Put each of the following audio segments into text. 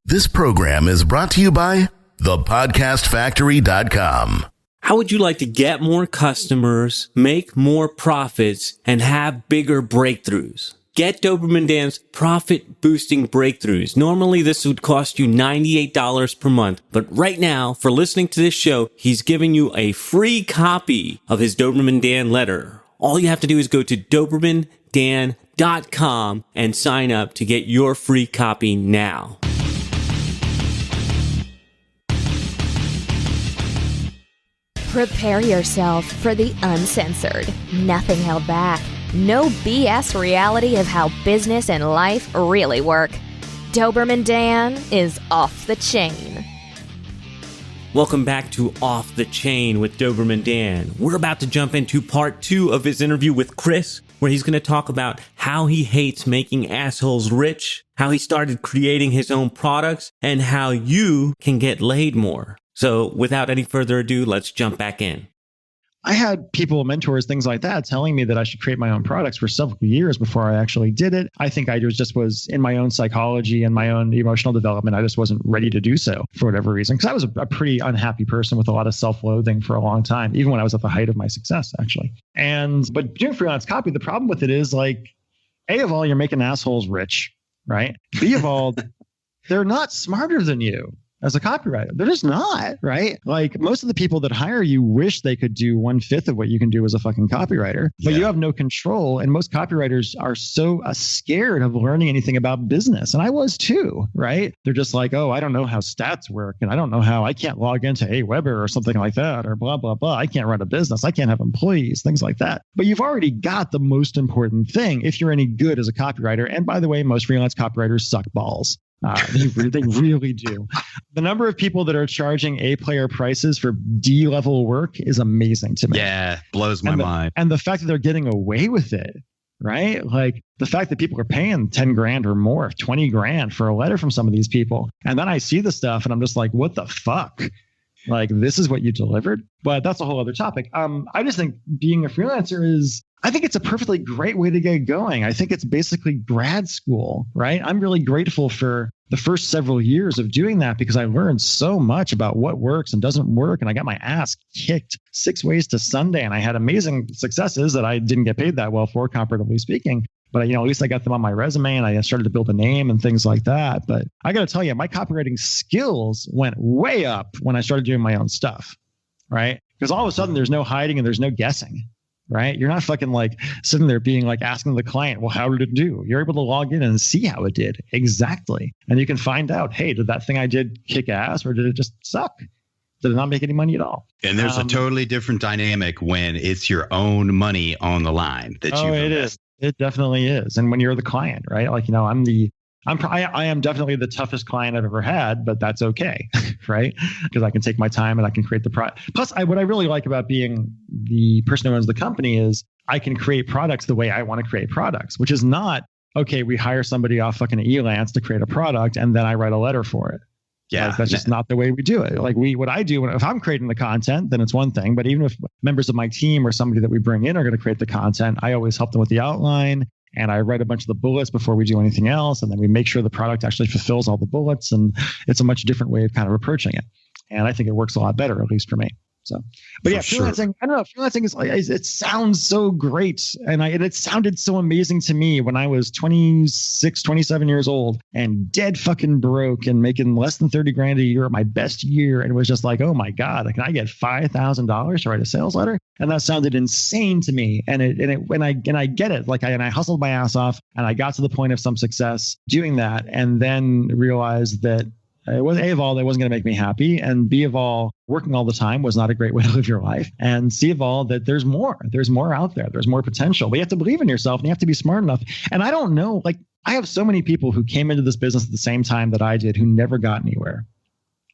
This program is brought to you by thepodcastfactory.com. How would you like to get more customers, make more profits, and have bigger breakthroughs? Get Doberman Dan's Profit Boosting Breakthroughs. Normally, this would cost you $98 per month, but right now, for listening to this show, he's giving you a free copy of his Doberman Dan letter. All you have to do is go to DobermanDan.com and sign up to get your free copy now. Prepare yourself for the uncensored, nothing held back, no BS reality of how business and life really work. Doberman Dan is off the chain. Welcome back to Off the Chain with Doberman Dan. We're about to jump into part 2 of his interview with Chris, where he's going to talk about how he hates making assholes rich, how he started creating his own products, and how you can get laid more. So without any further ado, let's jump back in. I had people, mentors, things like that, telling me that I should create my own products for several years before I actually did it. I think I was in my own psychology and my own emotional development. I just wasn't ready to do so for whatever reason, because I was a pretty unhappy person with a lot of self-loathing for a long time, even when I was at the height of my success, actually. But doing freelance copy, the problem with it is, like, A, of all, you're making assholes rich, right? B, of all, they're not smarter than you. As a copywriter, they're just not, right? Like, most of the people that hire you wish they could do 1/5 of what you can do as a fucking copywriter, but you have no control. And most copywriters are so scared of learning anything about business. And I was too, right? They're just like, oh, I don't know how stats work. And I can't log into Aweber or something like that, or blah, blah, blah. I can't run a business. I can't have employees, things like that. But you've already got the most important thing if you're any good as a copywriter. And by the way, most freelance copywriters suck balls. They really do. The number of people that are charging A-player prices for D-level work is amazing to me. Yeah, blows my mind. And the fact that they're getting away with it, right? Like, the fact that people are paying 10 grand or more, 20 grand for a letter from some of these people. And then I see the stuff and I'm just like, what the fuck? Like, this is what you delivered? But that's a whole other topic. I just think being a freelancer I think it's a perfectly great way to get going. I think it's basically grad school, right? I'm really grateful for the first several years of doing that because I learned so much about what works and doesn't work. And I got my ass kicked 6 ways to Sunday. And I had amazing successes that I didn't get paid that well for, comparatively speaking. But, at least I got them on my resume and I started to build a name and things like that. But I got to tell you, my copywriting skills went way up when I started doing my own stuff, right? Because all of a sudden there's no hiding and there's no guessing. Right? You're not fucking like sitting there being like asking the client, well, how did it do? You're able to log in and see how it did. Exactly. And you can find out, hey, did that thing I did kick ass or did it just suck? Did it not make any money at all? And there's a totally different dynamic when it's your own money on the line that you it is. It definitely is. And when you're the client, right? Like, I am definitely the toughest client I've ever had, but that's okay, right? Because I can take my time and I can create the product. Plus, what I really like about being the person who owns the company is I can create products the way I want to create products, which is not, okay, we hire somebody off fucking Elance to create a product and then I write a letter for it. Yeah, like, that's just not the way we do it. Like what I do, if I'm creating the content, then it's one thing. But even if members of my team or somebody that we bring in are going to create the content, I always help them with the outline. And I write a bunch of the bullets before we do anything else. And then we make sure the product actually fulfills all the bullets. And it's a much different way of kind of approaching it. And I think it works a lot better, at least for me. So, but yeah, freelancing, I don't know, freelancing is like, it sounds so great. And it sounded so amazing to me when I was 26, 27 years old and dead fucking broke and making less than 30 grand a year at my best year. And it was just like, oh my God, can I get $5,000 to write a sales letter? And that sounded insane to me. And I get it. Like I hustled my ass off and I got to the point of some success doing that. And then realized that it was A of all, that wasn't going to make me happy. And B of all, working all the time was not a great way to live your life. And C of all, that there's more out there. There's more potential, but you have to believe in yourself and you have to be smart enough. And I don't know, like I have so many people who came into this business at the same time that I did who never got anywhere.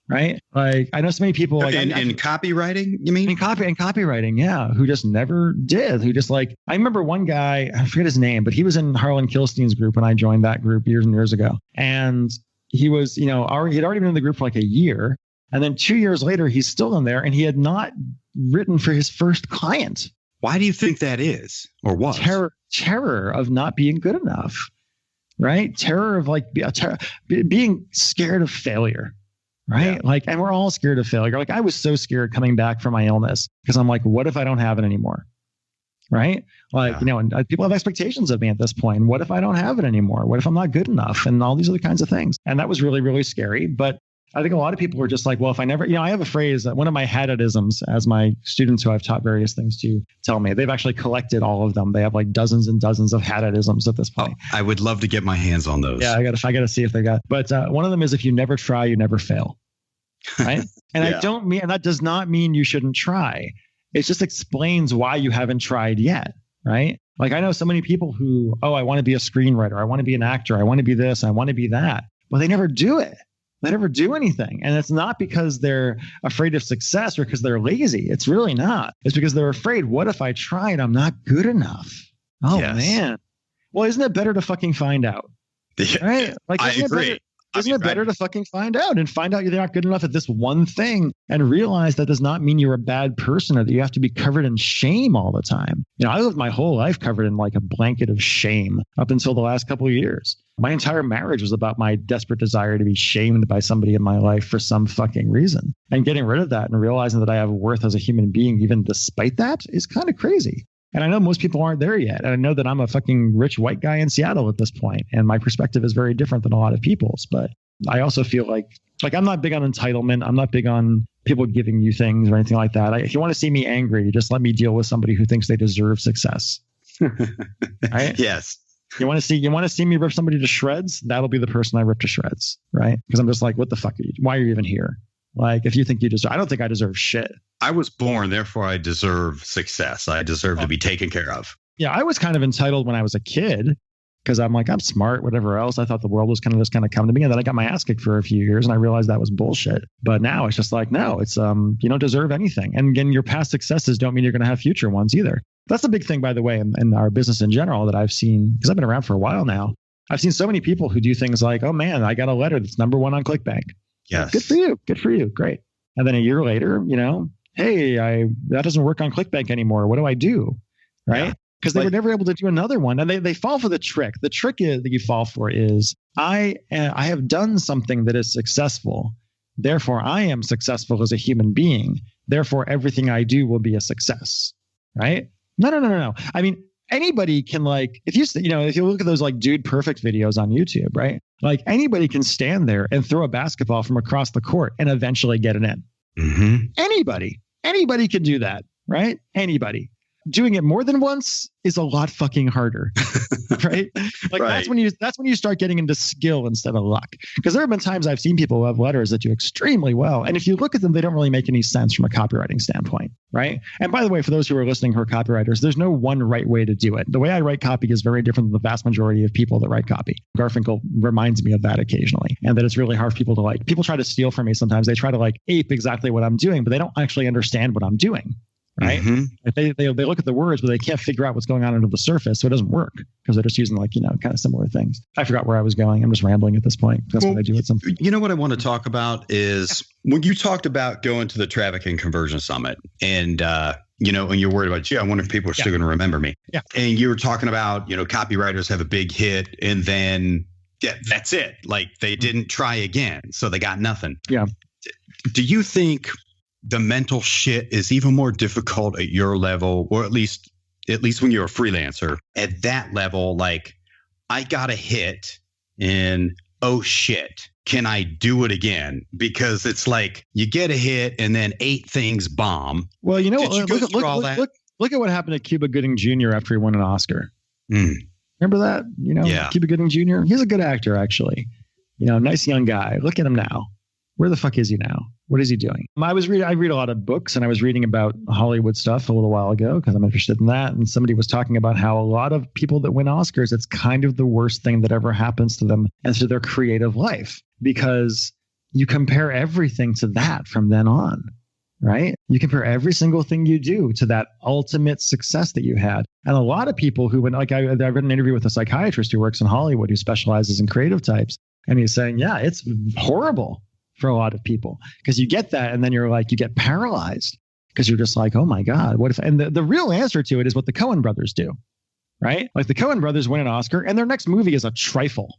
Right? Like I know so many people like in copywriting, you mean? In copywriting, yeah, who just never did. Who just like I remember one guy, I forget his name, but he was in Harlan Kilstein's group when I joined that group years and years ago. And he was, he'd already been in the group for like a year. And then 2 years later, he's still in there and he had not written for his first client Why do you think that is or was? Terror of not being good enough, right? Terror of like being scared of failure, right? Yeah. Like, and we're all scared of failure. Like I was so scared coming back from my illness because I'm like, what if I don't have it anymore? Right? Like, and people have expectations of me at this point. What if I don't have it anymore? What if I'm not good enough? And all these other kinds of things. And that was really, really scary. But I think a lot of people were just like, well, if I never, I have a phrase that one of my had-it-isms, as my students who I've taught various things to tell me, they've actually collected all of them. They have like dozens and dozens of had-it-isms at this point. I would love to get my hands on those. Yeah, I gotta see if they got. But one of them is, if you never try, you never fail. Right? And Yeah. I don't mean, and that does not mean you shouldn't try. It just explains why you haven't tried yet. Right? Like I know so many people who, I want to be a screenwriter. I want to be an actor. I want to be this. I want to be that. Well, they never do it. They never do anything. And it's not because they're afraid of success or because they're lazy. It's really not. It's because they're afraid, what if I try and I'm not good enough? Oh, Yes. man. Well, isn't it better to fucking find out? Right? Like, I agree. Isn't it better to fucking find out and find out you're not good enough at this one thing and realize that does not mean you're a bad person or that you have to be covered in shame all the time. I lived my whole life covered in like a blanket of shame up until the last couple of years. My entire marriage was about my desperate desire to be shamed by somebody in my life for some fucking reason. And getting rid of that and realizing that I have worth as a human being, even despite that, is kind of crazy. And I know most people aren't there yet. And I know that I'm a fucking rich white guy in Seattle at this point. And my perspective is very different than a lot of people's. But I also feel like I'm not big on entitlement. I'm not big on people giving you things or anything like that. If you want to see me angry, just let me deal with somebody who thinks they deserve success. Right? Yes. You want to see me rip somebody to shreds? That'll be the person I rip to shreds. Right? Because I'm just like, what the fuck are you? Why are you even here? Like, if you think you deserve, I don't think I deserve shit. I was born, therefore I deserve success. I deserve to be taken care of. Yeah, I was kind of entitled when I was a kid because I'm like, I'm smart, whatever else. I thought the world was kind of just come to me. And then I got my ass kicked for a few years and I realized that was bullshit. But now it's just like, no, it's you don't deserve anything. And again, your past successes don't mean you're going to have future ones either. That's the big thing, by the way, in our business in general that I've seen, because I've been around for a while now. I've seen so many people who do things like, oh man, I got a letter that's #1 on ClickBank. Yes. Good for you. Good for you. Great. And then a year later, hey, that doesn't work on ClickBank anymore. What do I do? Right? Because they were never able to do another one. And they fall for the trick. The trick that you fall for is I have done something that is successful. Therefore, I am successful as a human being. Therefore, everything I do will be a success. Right? No. I mean, anybody can if you look at those Dude Perfect videos on YouTube, right? Like anybody can stand there and throw a basketball from across the court and eventually get it in. Mm-hmm. Anybody can do that, right? Anybody. Doing it more than once is a lot fucking harder, right? Like Right. that's when you start getting into skill instead of luck. Because there have been times I've seen people who have letters that do extremely well, and if you look at them, they don't really make any sense from a copywriting standpoint, right? And by the way, for those who are listening who are copywriters, there's no one right way to do it. The way I write copy is very different than the vast majority of people that write copy. Garfinkel reminds me of that occasionally, and that it's really hard for people to people try to steal from me sometimes. They try to ape exactly what I'm doing, but they don't actually understand what I'm doing. Right? Mm-hmm. If they look at the words, but they can't figure out what's going on under the surface, so it doesn't work because they're just using kind of similar things. I forgot where I was going. I'm just rambling at this point. That's what I do at some point. You know what I want to talk about is when you talked about going to the Traffic and Conversion Summit, and and you're worried about, I wonder if people are still going to remember me. Yeah. And you were talking about, copywriters have a big hit, and then that's it. Like they didn't try again, so they got nothing. Yeah. Do you think the mental shit is even more difficult at your level, or at least when you're a freelancer at that level? Like, I got a hit and oh shit, can I do it again? Because it's like you get a hit and then 8 things bomb. Well, you know Did you go through all that? Look at what happened to Cuba Gooding Jr. after he won an Oscar. Mm. Remember that? Yeah. Cuba Gooding Jr. He's a good actor, actually. Nice young guy. Look at him now. Where the fuck is he now? What is he doing? I read a lot of books, and I was reading about Hollywood stuff a little while ago because I'm interested in that. And somebody was talking about how a lot of people that win Oscars, it's kind of the worst thing that ever happens to them and to their creative life, because you compare everything to that from then on, right? You compare every single thing you do to that ultimate success that you had. And a lot of people who I read an interview with a psychiatrist who works in Hollywood who specializes in creative types. And he's saying, yeah, it's horrible for a lot of people because you get that and then you're you get paralyzed because you're just like, oh my God, what if, and the real answer to it is what the Coen brothers do, right? Like the Coen brothers win an Oscar and their next movie is a trifle,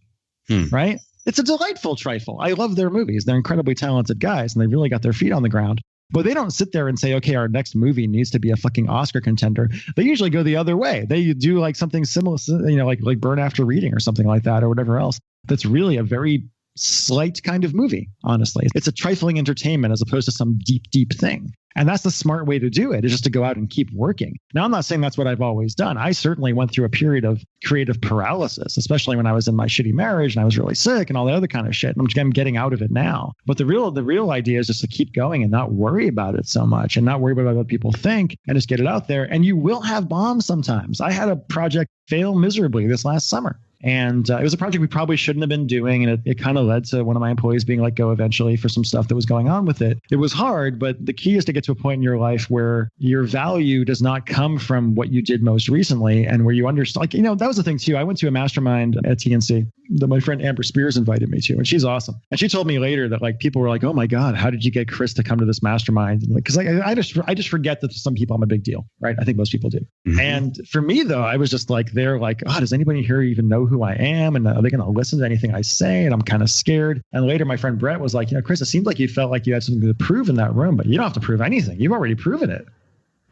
right? It's a delightful trifle. I love their movies. They're incredibly talented guys and they really got their feet on the ground. But they don't sit there and say, okay, our next movie needs to be a fucking Oscar contender. They usually go the other way. They do like something similar, like Burn After Reading or something like that or whatever else. That's really a very slight kind of movie, honestly. It's a trifling entertainment as opposed to some deep, deep thing. And that's the smart way to do it, is just to go out and keep working. Now, I'm not saying that's what I've always done. I certainly went through a period of creative paralysis, especially when I was in my shitty marriage and I was really sick and all the other kind of shit. And I'm getting out of it now. But the real idea is just to keep going and not worry about it so much and not worry about what people think and just get it out there. And you will have bombs sometimes. I had a project fail miserably this last summer. And it was a project we probably shouldn't have been doing. And it kind of led to one of my employees being let go eventually for some stuff that was going on with it. It was hard, but the key is to get to a point in your life where your value does not come from what you did most recently and where you understand, that was the thing too. I went to a mastermind at TNC that my friend Amber Spears invited me to, and she's awesome. And she told me later that like people were like, oh my God, how did you get Chris to come to this mastermind? And because I just forget that to some people I'm a big deal, right? I think most people do. Mm-hmm. And for me though, I was just like, they're like, oh, does anybody here even know who I am? And are they going to listen to anything I say? And I'm kind of scared. And later my friend Brett was like, Chris, it seemed like you felt like you had something to prove in that room, but you don't have to prove anything. You've already proven it.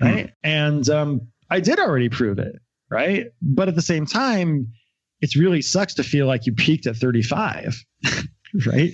Right. Mm-hmm. And I did already prove it. Right. But at the same time, it really sucks to feel like you peaked at 35. Right.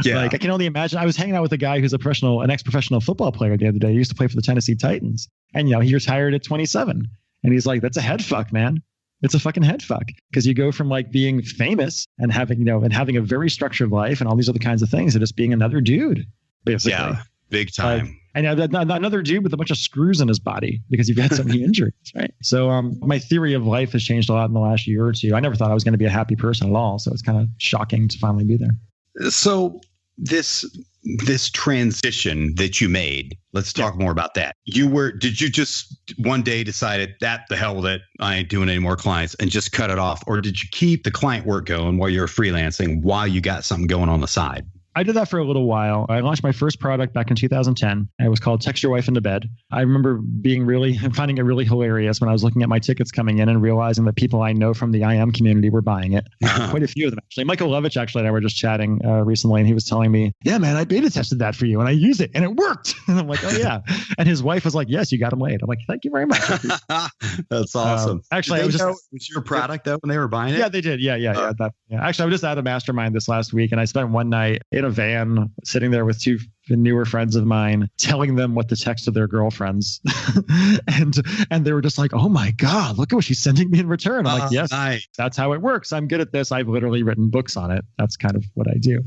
Yeah. Like I can only imagine. I was hanging out with a guy who's an ex-professional football player the other day. He used to play for the Tennessee Titans. And, he retired at 27. And he's like, that's a head fuck, man. It's a fucking head fuck, because you go from like being famous and having, and having a very structured life and all these other kinds of things to just being another dude, basically. Yeah, big time. And another dude with a bunch of screws in his body because you've had so many injuries, right? So my theory of life has changed a lot in the last year or two. I never thought I was going to be a happy person at all. So it's kind of shocking to finally be there. So this transition that you made, let's talk more about that. Did you just one day decided that the hell with it, I ain't doing any more clients and just cut it off? Or did you keep the client work going while you're freelancing while you got something going on the side? I did that for a little while. I launched my first product back in 2010. It was called Text Your Wife into Bed. I remember finding it really hilarious when I was looking at my tickets coming in and realizing that people I know from the IM community were buying it. Quite a few of them, actually. Michael Lovich, actually, and I were just chatting recently, and he was telling me, yeah, man, I beta tested that for you, and I used it, and it worked. And I'm like, oh, yeah. And his wife was like, yes, you got him laid. I'm like, thank you very much. That's awesome. Actually, it was your product, though, when they were buying it? Yeah, they did. Yeah. Actually, I was just at a mastermind this last week, and I spent one night in a van sitting there with two newer friends of mine, telling them what to text to their girlfriends. and they were just like, oh my God, look at what she's sending me in return. I'm like, yes, nice. That's how it works. I'm good at this. I've literally written books on it. That's kind of what I do.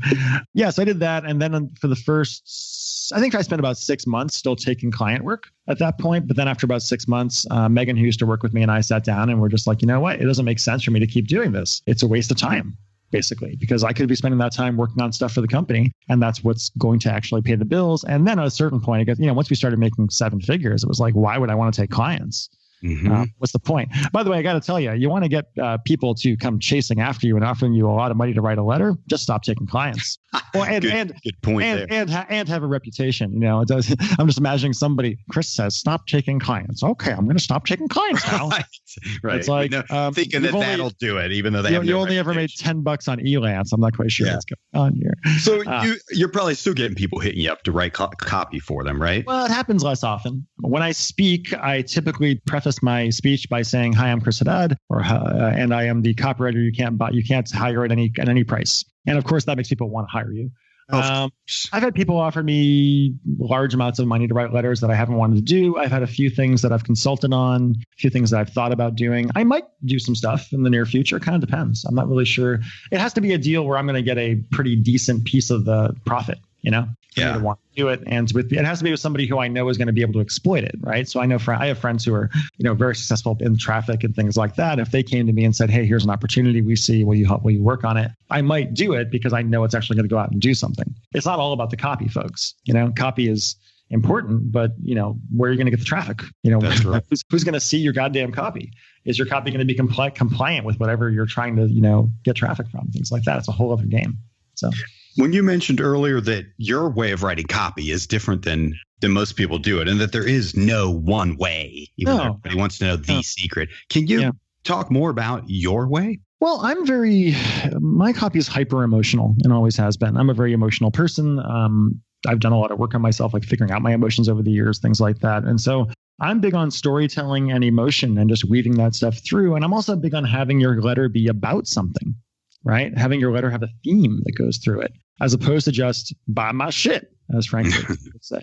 Yeah, so I did that. And then for the first, I think I spent about 6 months still taking client work at that point. But then after about 6 months, Megan, who used to work with me, and I sat down and we're just like, you know what? It doesn't make sense for me to keep doing this. It's a waste of time, basically, because I could be spending that time working on stuff for the company, and that's what's going to actually pay the bills. And then at a certain point, once we started making 7 figures, it was like, why would I want to take clients? Mm-hmm. What's the point? By the way, I got to tell you, you want to get people to come chasing after you and offering you a lot of money to write a letter, just stop taking clients. Good point and have a reputation. It does. I'm just imagining somebody. Chris says, "Stop taking clients." Okay, I'm going to to stop taking clients now. Right. It's like thinking that'll do it, even though you only ever made $10 on Elance. I'm not quite sure what's going on here. So you're probably still getting people hitting you up to write copy for them, right? Well, it happens less often. When I speak, I typically preface my speech by saying, "Hi, I'm Chris Haddad," and I am the copywriter you can't hire at any price. And of course, that makes people want to hire you. I've had people offer me large amounts of money to write letters that I haven't wanted to do. I've had a few things that I've consulted on, a few things that I've thought about doing. I might do some stuff in the near future. It kind of depends. I'm not really sure. It has to be a deal where I'm going to get a pretty decent piece of the profit, for me to want to do it. And it has to be with somebody who I know is going to be able to exploit it, right? So I have friends who are, very successful in traffic and things like that. If they came to me and said, "Hey, here's an opportunity we see, will you work on it?" I might do it because I know it's actually going to go out and do something. It's not all about the copy, folks. Copy is important, but where are you going to get the traffic? That's right. Who's going to see your goddamn copy? Is your copy going to be compliant with whatever you're trying to, get traffic from? Things like that. It's a whole other game. So. When you mentioned earlier that your way of writing copy is different than than most people do it, and that there is no one way, even though everybody wants to know the secret. Can you talk more about your way? Well, my copy is hyper emotional and always has been. I'm a very emotional person. I've done a lot of work on myself, like figuring out my emotions over the years, things like that. And so I'm big on storytelling and emotion and just weaving that stuff through. And I'm also big on having your letter be about something, right? Having your letter have a theme that goes through it, as opposed to just buy my shit, as Frank would say.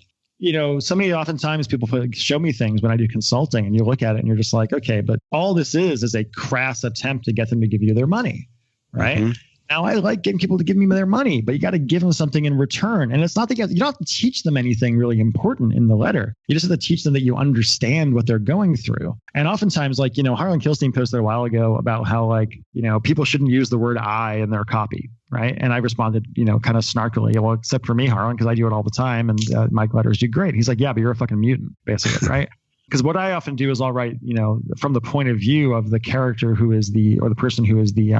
So many oftentimes people show me things when I do consulting, and you look at it and you're just like, okay, but all this is a crass attempt to get them to give you their money, right? Mm-hmm. Now, I like getting people to give me their money, but you got to give them something in return. And it's not that you don't have to teach them anything really important in the letter. You just have to teach them that you understand what they're going through. And oftentimes, Harlan Kilstein posted a while ago about how, people shouldn't use the word I in their copy, right? And I responded, kind of snarkily, well, except for me, Harlan, because I do it all the time, and my letters do great. He's like, yeah, but you're a fucking mutant, basically, right? Because what I often do is I'll write, from the point of view of the character who is the person who is the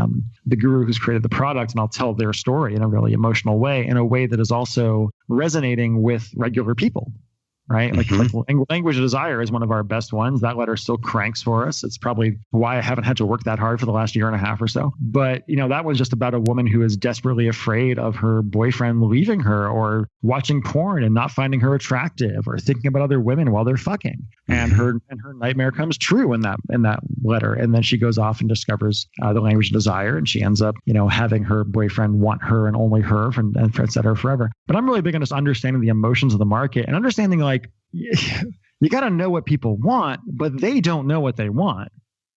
guru who's created the product, and I'll tell their story in a really emotional way, in a way that is also resonating with regular people, right? Mm-hmm. Like Language of Desire is one of our best ones. That letter still cranks for us. It's probably why I haven't had to work that hard for the last year and a half or so. But, that was just about a woman who is desperately afraid of her boyfriend leaving her, or watching porn and not finding her attractive, or thinking about other women while they're fucking. And her nightmare comes true in that letter. And then she goes off and discovers the language of desire, and she ends up, having her boyfriend want her and only her, and et cetera, forever. But I'm really big on just understanding the emotions of the market and understanding you got to know what people want, but they don't know what they want,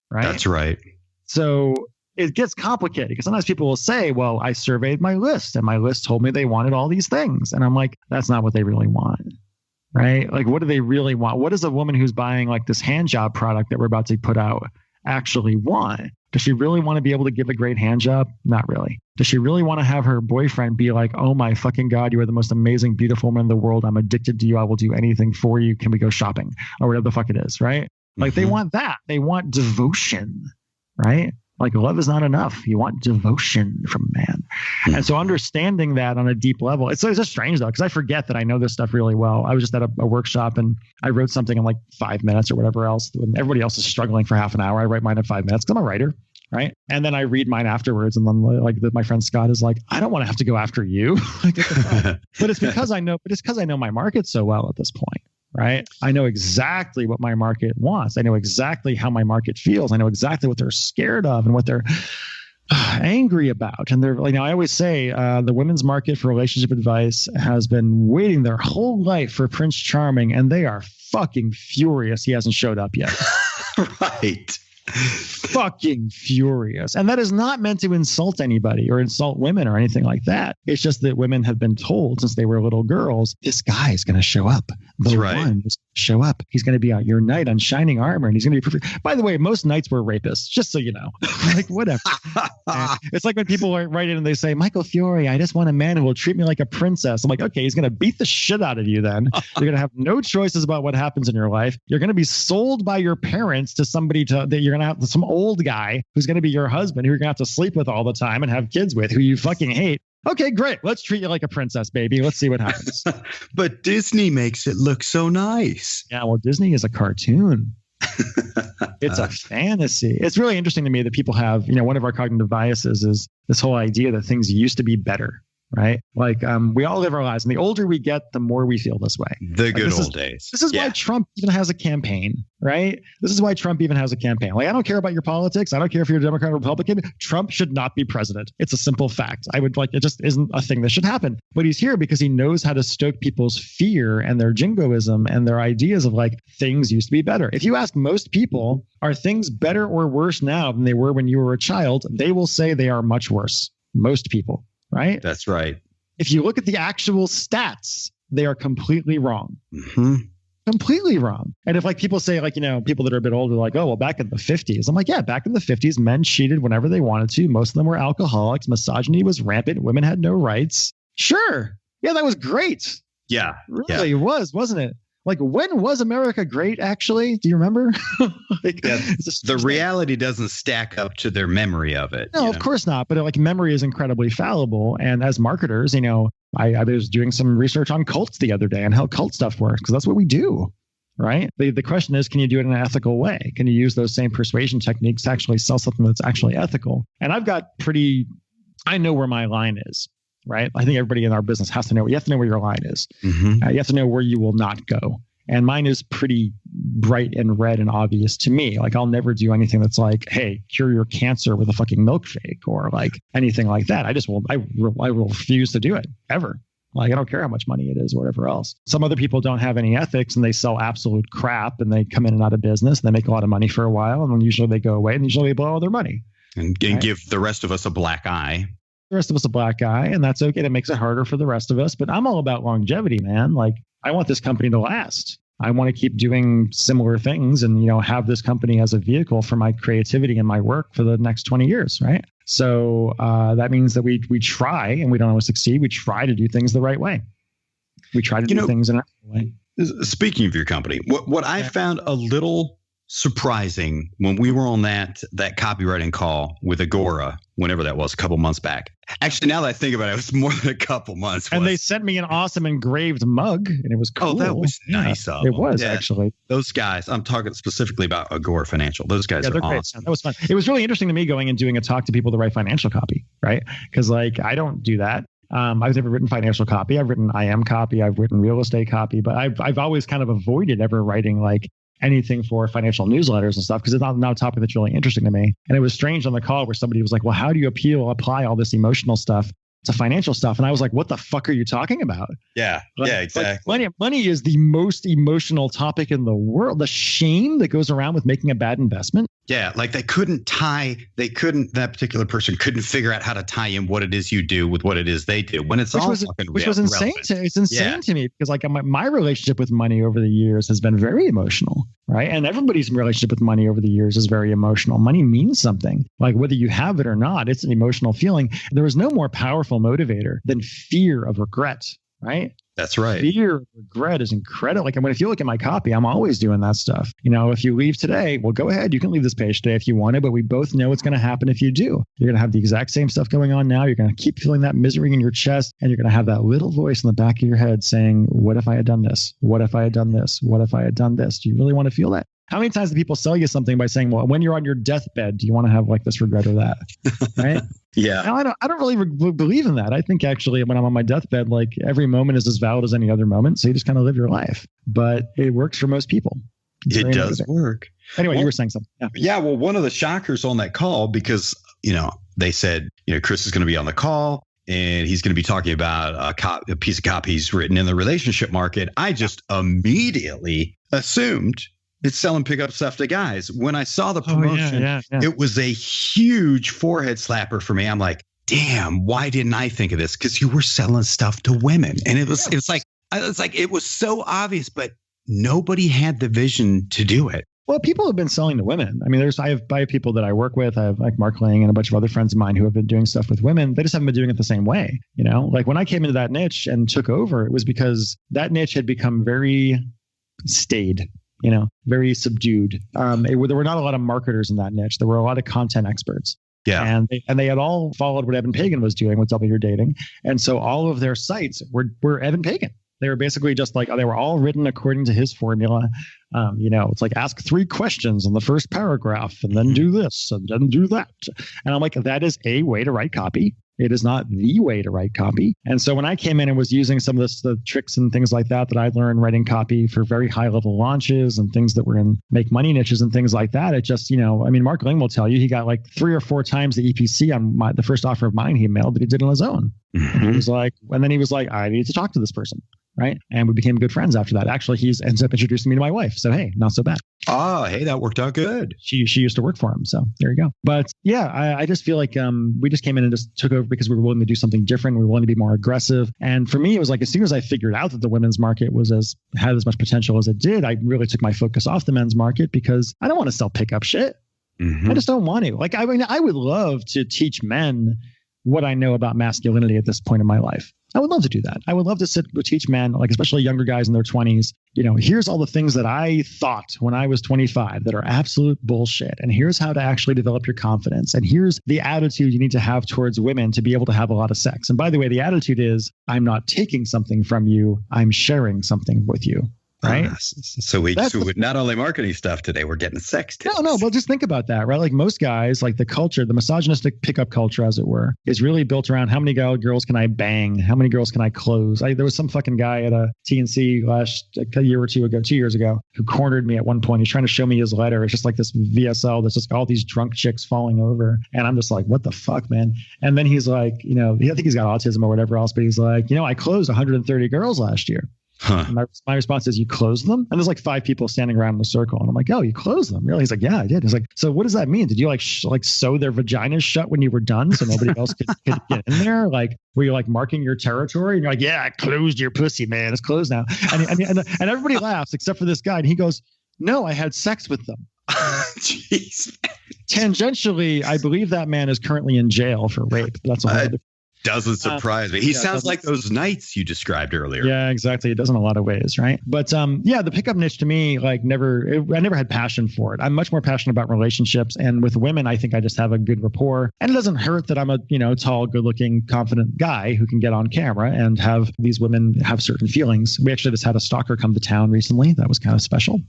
right? That's right. So it gets complicated, because sometimes people will say, well, I surveyed my list and my list told me they wanted all these things. And I'm like, that's not what they really want, right? Like, what do they really want? What does a woman who's buying this hand job product that we're about to put out actually want? Does she really want to be able to give a great hand job? Not really. Does she really want to have her boyfriend be like, oh my fucking God, you are the most amazing, beautiful woman in the world. I'm addicted to you. I will do anything for you. Can we go shopping? Or whatever the fuck it is, right? Like, they want that. They want devotion, right? Like, love is not enough. You want devotion from a man. And so understanding that on a deep level, it's just strange though, because I forget that I know this stuff really well. I was just at a workshop and I wrote something in 5 minutes or whatever else. When everybody else is struggling for half an hour, I write mine in 5 minutes because I'm a writer, right? And then I read mine afterwards, and then my friend Scott is like, I don't want to have to go after you. But it's because I know my market so well at this point. Right? I know exactly what my market wants. I know exactly how my market feels. I know exactly what they're scared of and what they're angry about. And I always say the women's market for relationship advice has been waiting their whole life for Prince Charming, and they are fucking furious he hasn't showed up yet. Right. Fucking furious. And that is not meant to insult anybody or insult women or anything like that. It's just that women have been told since they were little girls, this guy is going to show up. The one is show up. He's going to be out your knight on shining armor, and he's going to be perfect. By the way, most knights were rapists, just so you know. Whatever. It's like when people write in and they say, Michael Fiore, I just want a man who will treat me like a princess. I'm like, okay, he's going to beat the shit out of you then. You're going to have no choices about what happens in your life. You're going to be sold by your parents to somebody that you're going to have some old guy who's going to be your husband, who you're going to have to sleep with all the time and have kids with, who you fucking hate. Okay, great. Let's treat you like a princess, baby. Let's see what happens. But Disney makes it look so nice. Yeah, well, Disney is a cartoon. It's a fantasy. It's really interesting to me that people have, one of our cognitive biases is this whole idea that things used to be better, right? We all live our lives, and the older we get, the more we feel this way. The good old days. This is why Trump even has a campaign, right? This is why Trump even has a campaign. I don't care about your politics. I don't care if you're a Democrat or Republican. Trump should not be president. It's a simple fact. It just isn't a thing that should happen. But he's here because he knows how to stoke people's fear and their jingoism and their ideas of things used to be better. If you ask most people, are things better or worse now than they were when you were a child? They will say they are much worse. Most people. Right? That's right. If you look at the actual stats, they are completely wrong. Mm-hmm. Completely wrong. And if people say people that are a bit older, oh, well, back in the 50s. I'm like, yeah, back in the 50s, men cheated whenever they wanted to. Most of them were alcoholics. Misogyny was rampant. Women had no rights. Sure. Yeah, that was great. Yeah. Really, it was, wasn't it? When was America great, actually? Do you remember? The reality doesn't stack up to their memory of it. No, of course not. But memory is incredibly fallible. And as marketers, I was doing some research on cults the other day and how cult stuff works, because that's what we do, right? The question is, can you do it in an ethical way? Can you use those same persuasion techniques to actually sell something that's actually ethical? And I know where my line is, right? I think everybody in our business has to know. You have to know where your line is. Mm-hmm. You have to know where you will not go. And mine is pretty bright and red and obvious to me. Like, I'll never do anything that's like, hey, cure your cancer with a fucking milkshake or like anything like that. I will refuse to do it ever. Like, I don't care how much money it is or whatever else. Some other people don't have any ethics and they sell absolute crap and they come in and out of business and they make a lot of money for a while. And then usually they go away and usually they blow all their money. And give the rest of us a black eye. The rest of us a black eye, and that's okay. It makes it harder for the rest of us. But I'm all about longevity, man. Like, I want this company to last. I want to keep doing similar things and, have this company as a vehicle for my creativity and my work for the next 20 years, right? So that means that we try, and we don't always succeed. We try to do things the right way. We try to do things in a way. Speaking of your company, what I found a little surprising when we were on that copywriting call with Agora, whenever that was, a couple months back. Actually, now that I think about it, it was more than a couple months. And they sent me an awesome engraved mug, and it was cool. Oh, that was nice. Yeah, it was actually. Those guys, I'm talking specifically about Agora Financial. Those guys are awesome. That was fun. It was really interesting to me going and doing a talk to people to write financial copy, right? Because I don't do that. I've never written financial copy. I've written IM copy. I've written real estate copy, but I've always kind of avoided ever writing like anything for financial newsletters and stuff, because it's not a topic that's really interesting to me. And it was strange on the call where somebody was like, well, how do you apply all this emotional stuff to financial stuff? And I was like, what the fuck are you talking about? Yeah, exactly. Money is the most emotional topic in the world. The shame that goes around with making a bad investment. Yeah, like that particular person couldn't figure out how to tie in what it is you do with what it is they do, when it's which was insane. It's insane to me, because like my relationship with money over the years has been very emotional, right? And everybody's relationship with money over the years is very emotional. Money means something. Like, whether you have it or not, it's an emotional feeling. There is no more powerful motivator than fear of regret, right? That's right. Fear of regret is incredible. Like, if you look at my copy, I'm always doing that stuff. If you leave today, well, go ahead. You can leave this page today if you want to, but we both know what's going to happen if you do. You're going to have the exact same stuff going on now. You're going to keep feeling that misery in your chest, and you're going to have that little voice in the back of your head saying, what if I had done this? What if I had done this? What if I had done this? Do you really want to feel that? How many times do people sell you something by saying, well, when you're on your deathbed, do you want to have like this regret or that? Right? Yeah. Now, I don't really believe in that. I think actually when I'm on my deathbed, like every moment is as valid as any other moment. So you just kind of live your life. But it works for most people. It does work. Anyway, you were saying something. Yeah. Well, one of the shockers on that call, because, they said, Chris is going to be on the call and he's going to be talking about a piece of copy he's written in the relationship market. I just immediately assumed it's selling pickup stuff to guys. When I saw the promotion, it was a huge forehead slapper for me. I'm like, damn, why didn't I think of this? Because you were selling stuff to women. And it was it was so obvious, but nobody had the vision to do it. Well, people have been selling to women. I mean, I have people that I work with. I have like Mark Lang and a bunch of other friends of mine who have been doing stuff with women. They just haven't been doing it the same way. Like when I came into that niche and took over, it was because that niche had become very staid. Very subdued. There were not a lot of marketers in that niche. There were a lot of content experts. Yeah. And they had all followed what Evan Pagan was doing with Double Your Dating. And so all of their sites were Evan Pagan. They were basically just like, they were all written according to his formula. It's like, ask 3 questions in the first paragraph and then do this and then do that. And I'm like, that is a way to write copy. It is not the way to write copy. And so when I came in and was using some of the tricks and things like that I learned writing copy for very high level launches and things that were in make money niches and things like that, it just, Mark Lang will tell you he got like 3 or 4 times the EPC on the first offer of mine he mailed that he did on his own. Mm-hmm. And then he was like, I need to talk to this person. Right. And we became good friends after that. Actually, he ends up introducing me to my wife. So, hey, not so bad. Oh, hey, that worked out good. She used to work for him. So there you go. But yeah, I just feel like we just came in and just took over because we were willing to do something different. We were willing to be more aggressive. And for me, it was like as soon as I figured out that the women's market had as much potential as it did, I really took my focus off the men's market because I don't want to sell pickup shit. Mm-hmm. I just don't want to. Like, I mean, I would love to teach men what I know about masculinity at this point in my life. I would love to do that. I would love to teach men, like especially younger guys in their 20s, here's all the things that I thought when I was 25 that are absolute bullshit. And here's how to actually develop your confidence. And here's the attitude you need to have towards women to be able to have a lot of sex. And by the way, the attitude is, I'm not taking something from you. I'm sharing something with you. Right. So we're not only marketing stuff today, we're getting sex tips. No, but just think about that, right? Like most guys, like the culture, the misogynistic pickup culture, as it were, is really built around how many girls can I bang? How many girls can I close? There was some fucking guy at a TNC a year or 2 years ago, who cornered me at one point. He's trying to show me his letter. It's just like this VSL that's just all these drunk chicks falling over. And I'm just like, what the fuck, man? And then he's like, I think he's got autism or whatever else, but he's like, I closed 130 girls last year. Huh. And my response is, you closed them? And there's like 5 people standing around in a circle. And I'm like, oh, you closed them? Really? He's like, yeah, I did. He's like, so what does that mean? Did you like sew their vaginas shut when you were done so nobody else could get in there? Like, were you like marking your territory? And you're like, yeah, I closed your pussy, man. It's closed now. And everybody laughs except for this guy. And he goes, no, I had sex with them. Jeez. Tangentially, I believe that man is currently in jail for rape. That's a whole other. Doesn't surprise me. He sounds like those knights you described earlier. Yeah, exactly. It does in a lot of ways, right? But the pickup niche to me, I never had passion for it. I'm much more passionate about relationships, and with women, I think I just have a good rapport. And it doesn't hurt that I'm a tall, good-looking, confident guy who can get on camera and have these women have certain feelings. We actually just had a stalker come to town recently. That was kind of special.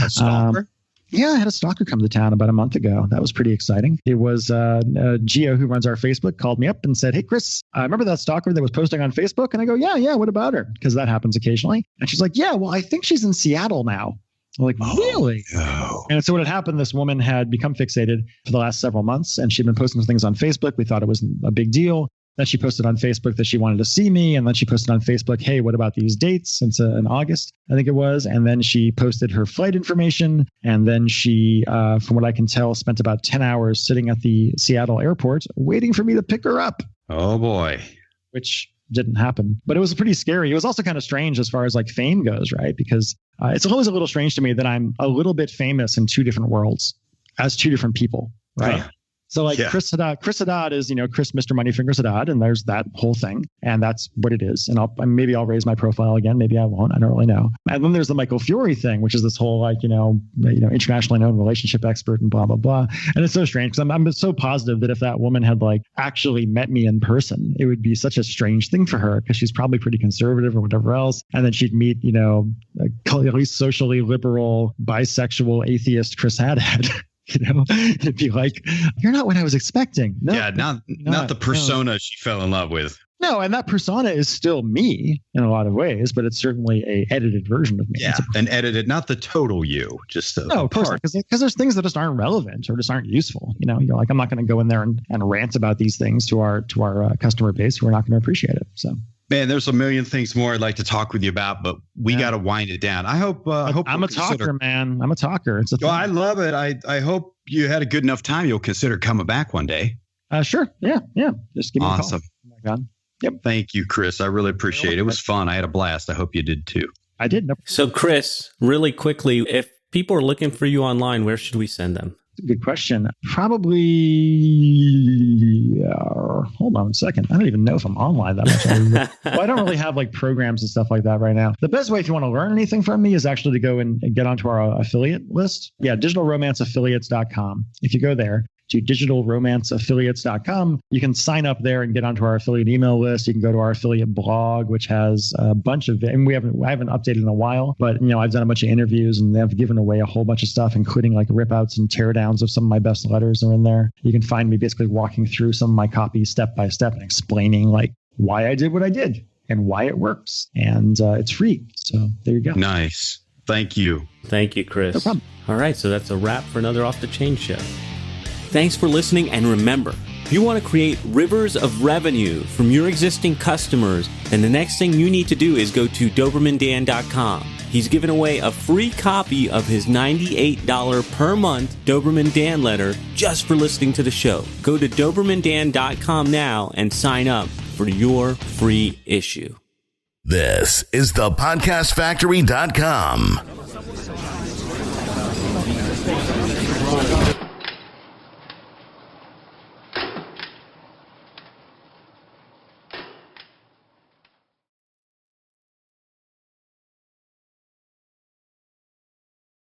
A stalker? Yeah, I had a stalker come to town about a month ago. That was pretty exciting. It was Gio, who runs our Facebook, called me up and said, hey, Chris, remember that stalker that was posting on Facebook? And I go, yeah, what about her? Because that happens occasionally. And she's like, yeah, well, I think she's in Seattle now. I'm like, really? No. And so what had happened, this woman had become fixated for the last several months, and she'd been posting things on Facebook. We thought it was a big deal. Then she posted on Facebook that she wanted to see me. And then she posted on Facebook, hey, what about these dates? It's in August, I think it was. And then she posted her flight information. And then she, from what I can tell, spent about 10 hours sitting at the Seattle airport waiting for me to pick her up. Oh, boy. Which didn't happen. But it was pretty scary. It was also kind of strange as far as like fame goes, right? Because it's always a little strange to me that I'm a little bit famous in 2 different worlds as 2 different people, right? So like Chris Haddad is, Chris Mr. Moneyfingers Haddad, and there's that whole thing, and that's what it is. And maybe I'll raise my profile again, maybe I won't, I don't really know. And then there's the Michael Fiore thing, which is this whole like, internationally known relationship expert and blah, blah, blah. And it's so strange because I'm so positive that if that woman had like actually met me in person, it would be such a strange thing for her because she's probably pretty conservative or whatever else. And then she'd meet, at least socially liberal, bisexual, atheist Chris Haddad. It'd be like, you're not what I was expecting. No, yeah, not the persona she fell in love with. No, and that persona is still me in a lot of ways, but it's certainly a edited version of me. Yeah, an edited, not the total you, just no, of course, because there's things that just aren't relevant or just aren't useful. You're like, I'm not going to go in there and rant about these things to our customer base who are not going to appreciate it. So. Man, there's a million things more I'd like to talk with you about, but we got to wind it down. I hope I'm a talker, man. I'm a talker. It's a thing. I love it. I hope you had a good enough time. You'll consider coming back one day. Sure. Yeah. Just give me a call. Awesome. Oh my God. Yep. Thank you, Chris. I really appreciate it. It was fun. I had a blast. I hope you did too. I did. So, Chris, really quickly, if people are looking for you online, where should we send them? Good question. Probably, hold on a second. I don't even know if I'm online that much. Well, I don't really have like programs and stuff like that right now. The best way if you want to learn anything from me is actually to go and get onto our affiliate list. Yeah, digitalromanceaffiliates.com. If you go there to digitalromanceaffiliates.com, you can sign up there and get onto our affiliate email list. You can go to our affiliate blog, which has a bunch of, and I haven't updated in a while, but I've done a bunch of interviews and I've given away a whole bunch of stuff, including like rip outs and tear downs of some of my best letters are in there. You can find me basically walking through some of my copy step by step and explaining like why I did what I did and why it works. And it's free. So there you go. Nice. Thank you. Thank you, Chris. No problem. All right. So that's a wrap for another Off the Chain show. Thanks for listening, and remember, if you want to create rivers of revenue from your existing customers, then the next thing you need to do is go to DobermanDan.com. He's giving away a free copy of his $98 per month Doberman Dan letter just for listening to the show. Go to DobermanDan.com now and sign up for your free issue. This is thepodcastfactory.com.